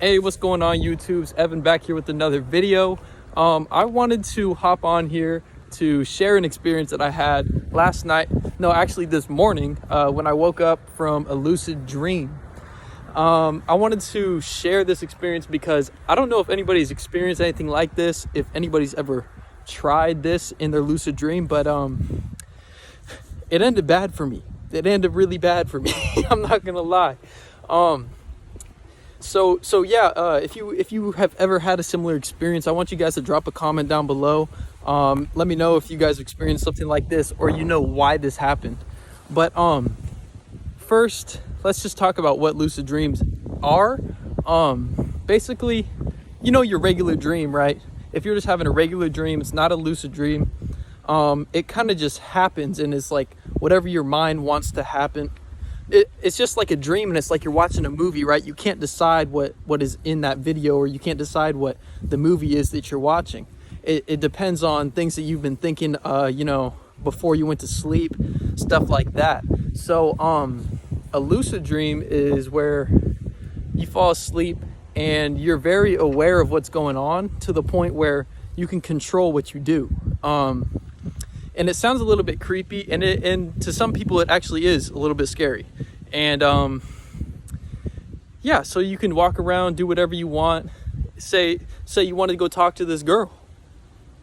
Hey, what's going on, YouTube's Evan back here with another video. I wanted to hop on here to share an experience that I had last night. No, actually this morning when I woke up from a lucid dream. I wanted to share this experience because I don't know if anybody's experienced anything like this, if anybody's ever tried this in their lucid dream, but it ended bad for me. It ended really bad for me. I'm not gonna lie. So yeah, if you have ever had a similar experience, I want you guys to drop a comment down below. Let me know if you guys experienced something like this or you know why this happened. But first, let's just talk about what lucid dreams are. Basically, you know your regular dream, right? If you're just having a regular dream, it's not a lucid dream. It kind of just happens, and it's like whatever your mind wants to happen. It's just like a dream, and it's like you're watching a movie, right? You can't decide what is in that video, or you can't decide what the movie is that you're watching. It depends on things that you've been thinking, you know, before you went to sleep, stuff like that. So a lucid dream is where you fall asleep and you're very aware of what's going on to the point where you can control what you do. And it sounds a little bit creepy, and to some people it actually is a little bit scary. And yeah, so you can walk around, do whatever you want. Say you wanted to go talk to this girl,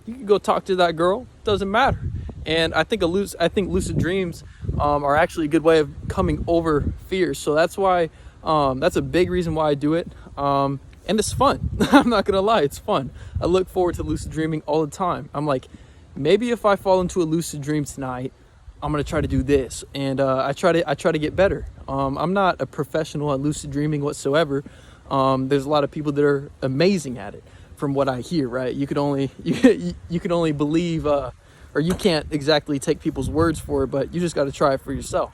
you can go talk to that girl. Doesn't matter. And I think lucid dreams are actually a good way of coming over fear. So that's why that's a big reason why I do it. And it's fun. I'm not gonna lie, it's fun. I look forward to lucid dreaming all the time. I'm like, maybe if I fall into a lucid dream tonight, I'm gonna try to do this, and I try to get better. I'm not a professional at lucid dreaming whatsoever. There's a lot of people that are amazing at it, from what I hear. Right? You can only believe, or you can't exactly take people's words for it, but you just got to try it for yourself.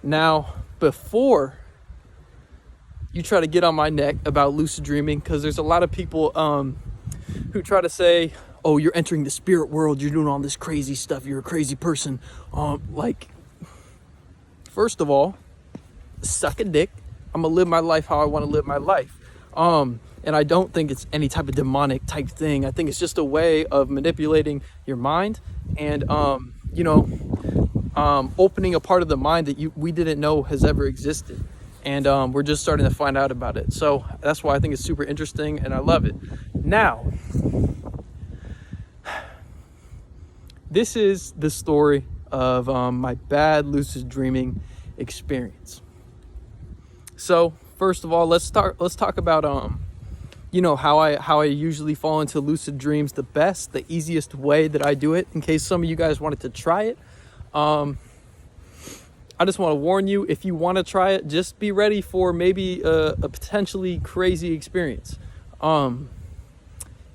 Now, before you try to get on my neck about lucid dreaming, because there's a lot of people who try to say, oh, you're entering the spirit world, you're doing all this crazy stuff, you're a crazy person. Like, first of all, suck a dick. I'm gonna live my life how I want to live my life. And I don't think it's any type of demonic type thing. I think it's just a way of manipulating your mind and you know, opening a part of the mind that we didn't know has ever existed. And we're just starting to find out about it. So that's why I think it's super interesting and I love it. Now, this is the story of my bad lucid dreaming experience. So first of all, let's talk about you know, how I usually fall into lucid dreams the easiest way that I do it, in case some of you guys wanted to try it. I just want to warn you, if you want to try it, just be ready for maybe a potentially crazy experience.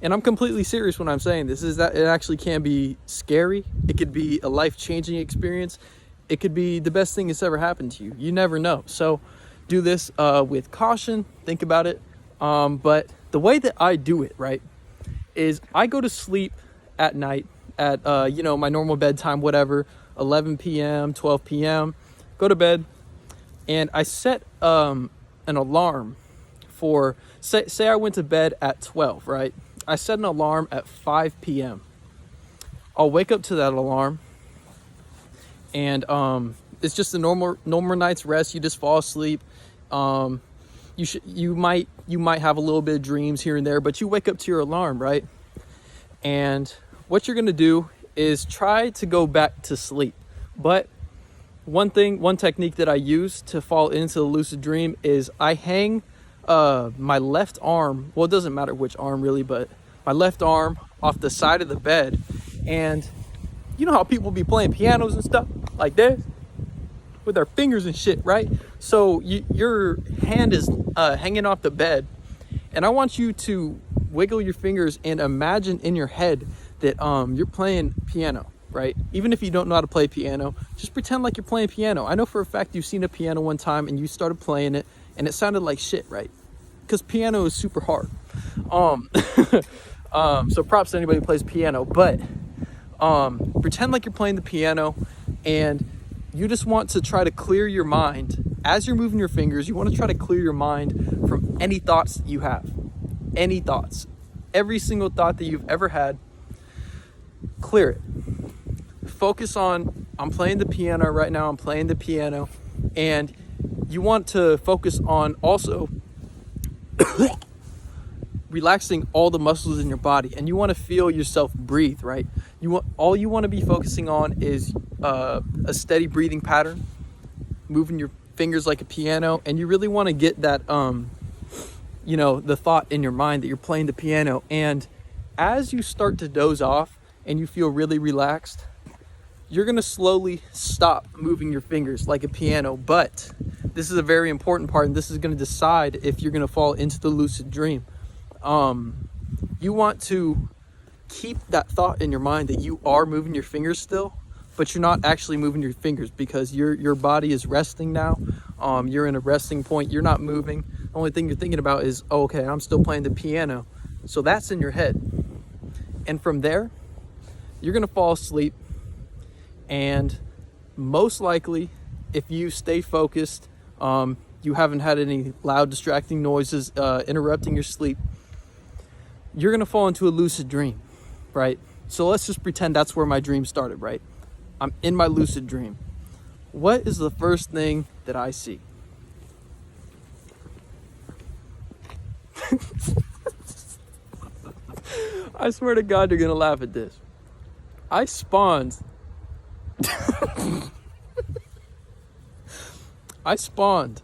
And I'm completely serious when I'm saying this, is that it actually can be scary. It could be a life-changing experience. It could be the best thing that's ever happened to you. You never know. So do this with caution, think about it. But the way that I do it, right, is I go to sleep at night at, you know, my normal bedtime, whatever, 11 p.m., 12 p.m., go to bed, and I set an alarm for, say I went to bed at 12, right? I set an alarm at 5 p.m. I'll wake up to that alarm, and it's just a normal night's rest. You just fall asleep. You might have a little bit of dreams here and there, but you wake up to your alarm, right? And what you're gonna do is try to go back to sleep. But one technique that I use to fall into the lucid dream is I hang my left arm, well, it doesn't matter which arm really, but my left arm off the side of the bed. And you know how people be playing pianos and stuff like this with their fingers and shit, right? So your hand is hanging off the bed, and I want you to wiggle your fingers and imagine in your head that you're playing piano, right? Even if you don't know how to play piano, just pretend like you're playing piano. I know for a fact you've seen a piano one time and you started playing it and it sounded like shit, right? Because piano is super hard. So props to anybody who plays piano, but pretend like you're playing the piano and you just want to try to clear your mind. As you're moving your fingers, you want to try to clear your mind from any thoughts you have, any thoughts, every single thought that you've ever had, clear it. Focus on, I'm playing the piano right now, I'm playing the piano, and you want to focus on also relaxing all the muscles in your body, and you want to feel yourself breathe, right? All you want to be focusing on is a steady breathing pattern, moving your fingers like a piano, and you really want to get that the thought in your mind that you're playing the piano. And as you start to doze off and you feel really relaxed, you're going to slowly stop moving your fingers like a piano. But this is a very important part, and this is going to decide if you're going to fall into the lucid dream. You want to keep that thought in your mind that you are moving your fingers still, but you're not actually moving your fingers, because your body is resting now. You're in a resting point. You're not moving. The only thing you're thinking about is, oh, okay, I'm still playing the piano. So that's in your head. And from there, you're going to fall asleep. And most likely, if you stay focused, you haven't had any loud distracting noises interrupting your sleep, you're going to fall into a lucid dream, right? So let's just pretend that's where my dream started, right? I'm in my lucid dream. What is the first thing that I see? I swear to God, you're going to laugh at this. I spawned. I spawned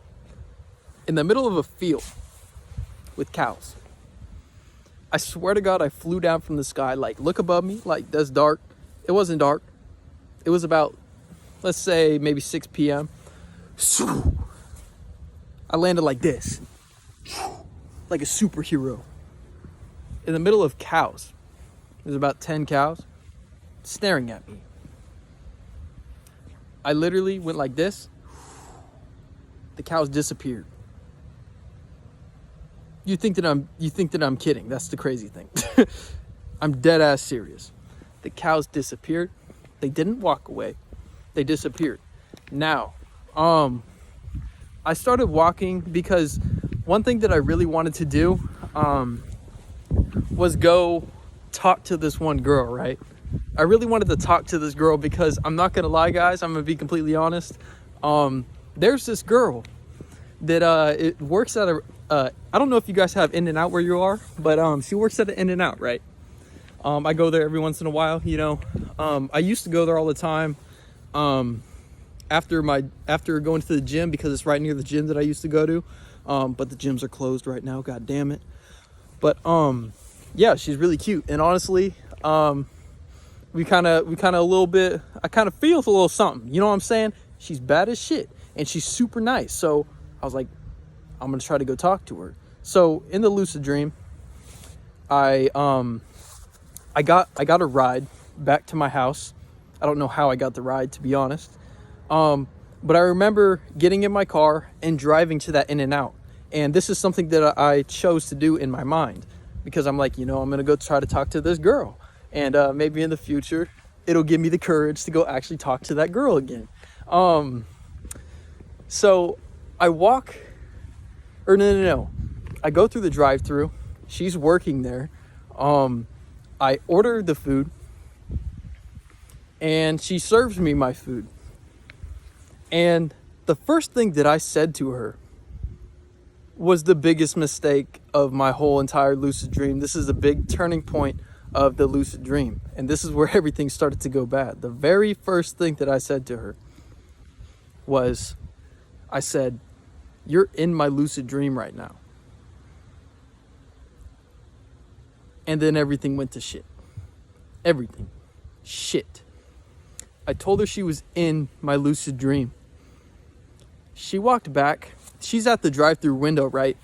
in the middle of a field with cows. I swear to God, I flew down from the sky, like, look above me, like, that's dark. It wasn't dark. It was about, let's say, maybe 6 p.m. I landed like this, like a superhero, in the middle of cows. There's about 10 cows staring at me. I literally went like this. The cows disappeared. You think that I'm kidding. That's the crazy thing. I'm dead ass serious. The cows disappeared. They didn't walk away. They disappeared. Now, I started walking because one thing that I really wanted to do was go talk to this one girl, right? I really wanted to talk to this girl because I'm not gonna lie, guys. I'm gonna be completely honest. There's this girl that it works at a I don't know if you guys have In-N-Out where you are, but she works at an In-N-Out, right? I go there every once in a while, you know. I used to go there all the time after going to the gym, because it's right near the gym that I used to go to. But the gyms are closed right now, god damn it. But yeah, she's really cute, and honestly, we kind of a little bit, I kind of feel a little something, you know what I'm saying? She's bad as shit, and she's super nice. So I was like, I'm gonna try to go talk to her. So in the lucid dream, I got a ride back to my house. I don't know how I got the ride, to be honest. But I remember getting in my car and driving to that In-N-Out. And this is something that I chose to do in my mind, because I'm like, you know, I'm gonna go try to talk to this girl, and maybe in the future it'll give me the courage to go actually talk to that girl again. So I walk, or no. I go through the drive-thru. She's working there. I order the food, and she serves me my food. And the first thing that I said to her was the biggest mistake of my whole entire lucid dream. This is a big turning point of the lucid dream, and this is where everything started to go bad. The very first thing that I said to her was, I said, "You're in my lucid dream right now." And then everything went to shit. Everything. Shit. I told her she was in my lucid dream. She walked back. She's at the drive-thru window, right?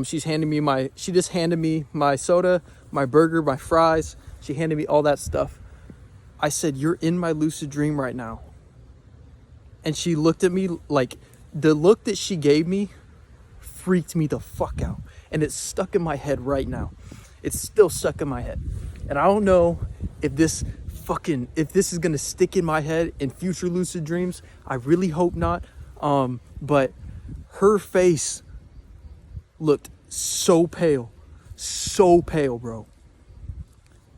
She just handed me my soda, my burger, my fries. She handed me all that stuff. I said, "You're in my lucid dream right now." And she looked at me like, the look that she gave me freaked me the fuck out. And it's stuck in my head right now. It's still stuck in my head. And I don't know if this is gonna stick in my head in future lucid dreams. I really hope not. But her face looked so pale, bro.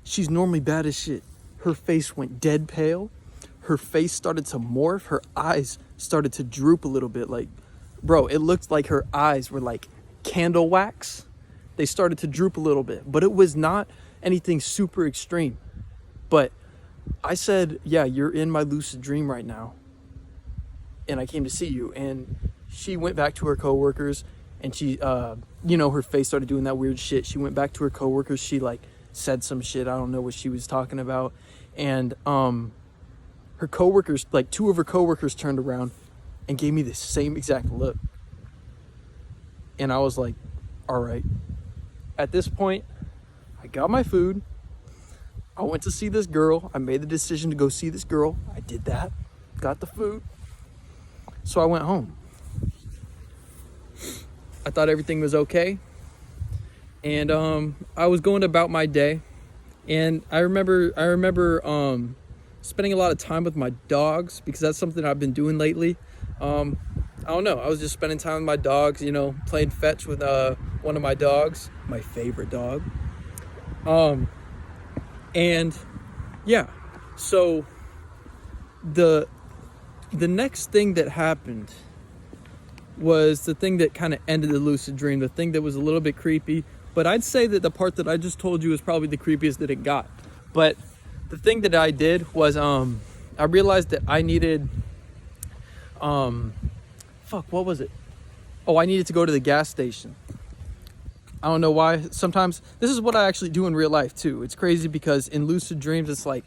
She's normally bad as shit. Her face went dead pale. Her face started to morph. Her eyes started to droop a little bit. Like, bro, it looked like her eyes were like candle wax. They started to droop a little bit, but it was not anything super extreme. But I said, yeah, you're in my lucid dream right now. And I came to see you. And she went back to her coworkers, and she, her face started doing that weird shit. She went back to her coworkers. She like said some shit. I don't know what she was talking about. And, her coworkers, like 2 of her coworkers turned around and gave me the same exact look. And I was like, all right. At this point, I got my food. I went to see this girl. I made the decision to go see this girl. I did that. Got the food. So I went home. I thought everything was okay. And I was going about my day. And I remember spending a lot of time with my dogs, because that's something I've been doing lately. I don't know. I was just spending time with my dogs, playing fetch with one of my dogs, my favorite dog. And yeah, so the next thing that happened was the thing that kind of ended the lucid dream, the thing that was a little bit creepy. But I'd say that the part that I just told you is probably the creepiest that it got. But the thing that I did was I realized that I needed what was it? Oh, I needed to go to the gas station. I don't know why. Sometimes this is what I actually do in real life too. It's crazy because in lucid dreams, it's like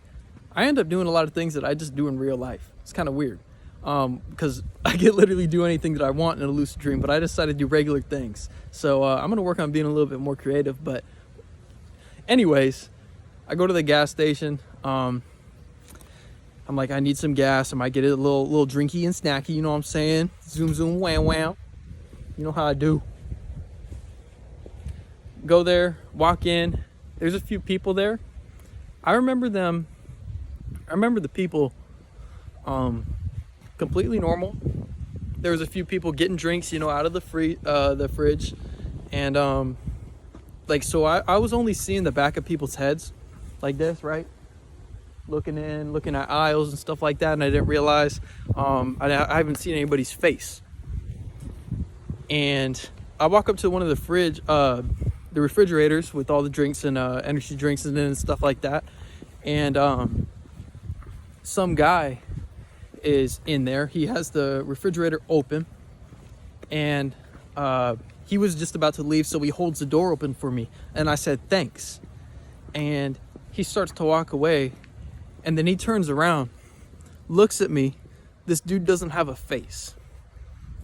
I end up doing a lot of things that I just do in real life. It's kind of weird because I can literally do anything that I want in a lucid dream, but I decided to do regular things. So I'm going to work on being a little bit more creative. But anyways, I go to the gas station. I'm like, I need some gas. I might get it a little drinky and snacky. You know what I'm saying? Zoom, zoom, wham, wham. You know how I do. Go there, walk in. There's a few people there. I remember them. I remember the people completely normal. There was a few people getting drinks, out of the fridge. And so I was only seeing the back of people's heads like this, right? Looking at aisles and stuff like that, and I didn't realize I haven't seen anybody's face. And I walk up to one of the refrigerators with all the drinks and energy drinks and stuff like that, and some guy is in there. He has the refrigerator open, and he was just about to leave, so he holds the door open for me, and I said thanks, and he starts to walk away. And then he turns around, looks at me. This dude doesn't have a face.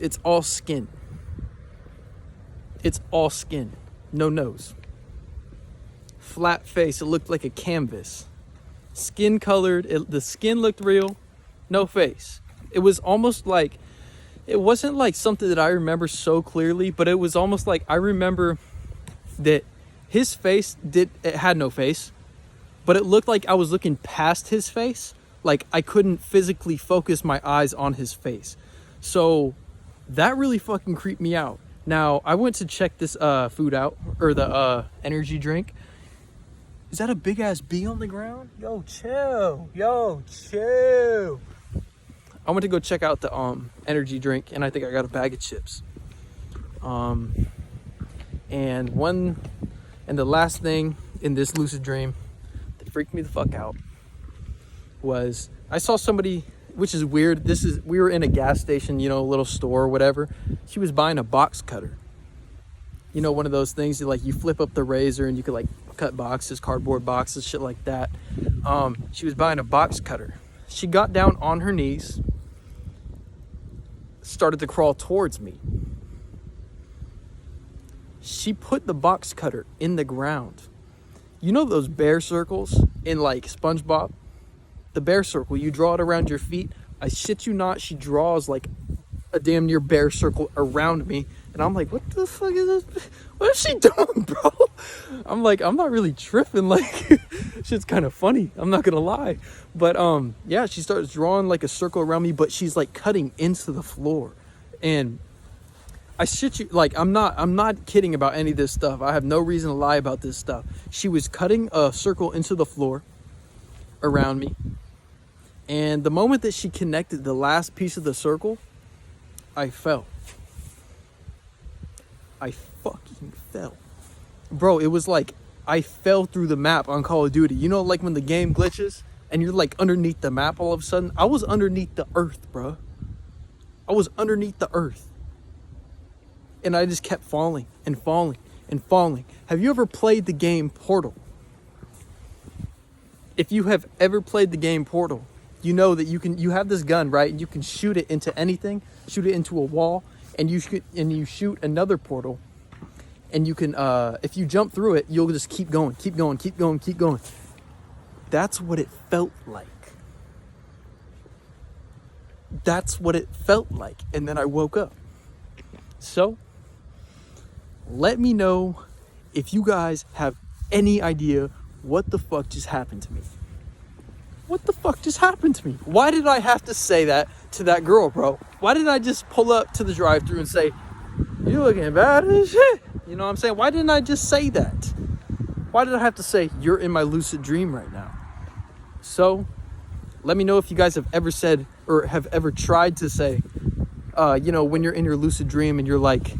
It's all skin. It's all skin. No nose. Flat face. It looked like a canvas. Skin colored. The skin looked real. No face. It was almost like, it wasn't like something that I remember so clearly, but it was almost like I remember that his face it had no face. But it looked like I was looking past his face. Like I couldn't physically focus my eyes on his face. So that really fucking creeped me out. Now, I went to check this food out, or the energy drink. Is that a big ass bee on the ground? Yo, chill. I went to go check out the energy drink, and I think I got a bag of chips. And the last thing in this lucid dream freaked me the fuck out was I saw somebody, which is weird. We were in a gas station, a little store or whatever. She was buying a box cutter. One of those things you flip up the razor and you could cut boxes, cardboard boxes, shit like that. She was buying a box cutter. She got down on her knees, started to crawl towards me. She put the box cutter in the ground. You know those bear circles in SpongeBob? The bear circle, you draw it around your feet. I shit you not, she draws a damn near bear circle around me. And I'm like, what the fuck is this? What is she doing, bro? I'm like, I'm not really tripping. Shit's kind of funny. I'm not gonna lie. But yeah, she starts drawing a circle around me, but she's cutting into the floor. And I shit you, like, I'm not kidding about any of this stuff. I have no reason to lie about this stuff. She was cutting a circle into the floor around me. And the moment that she connected the last piece of the circle, I fell. I fucking fell. Bro, it was like I fell through the map on Call of Duty. You know, like when the game glitches and you're like underneath the map all of a sudden? I was underneath the earth, bro. I was underneath the earth. And I just kept falling and falling and falling. Have you ever played the game Portal? If you have ever played the game Portal, you know that you have this gun, right? And you can shoot it into anything, shoot it into a wall, and you shoot another portal. And you can, if you jump through it, you'll just keep going, keep going, keep going, keep going. That's what it felt like. That's what it felt like. And then I woke up. So, let me know if you guys have any idea what the fuck just happened to me. What the fuck just happened to me? Why did I have to say that to that girl, bro? Why did I just pull up to the drive-thru and say, "You looking bad as shit"? You know what I'm saying? Why didn't I just say that? Why did I have to say, "You're in my lucid dream right now"? So, let me know if you guys have ever said or have ever tried to say, you know, when you're in your lucid dream and you're like,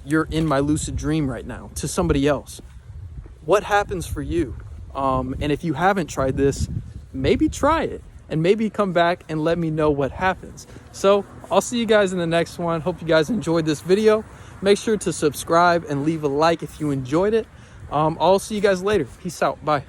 "You're in my lucid dream right now," to somebody else. What happens for you? And if you haven't tried this, maybe try it and maybe come back and let me know what happens. So I'll see you guys in the next one. Hope you guys enjoyed this video. Make sure to subscribe and leave a like if you enjoyed it. I'll see you guys later. Peace out. Bye.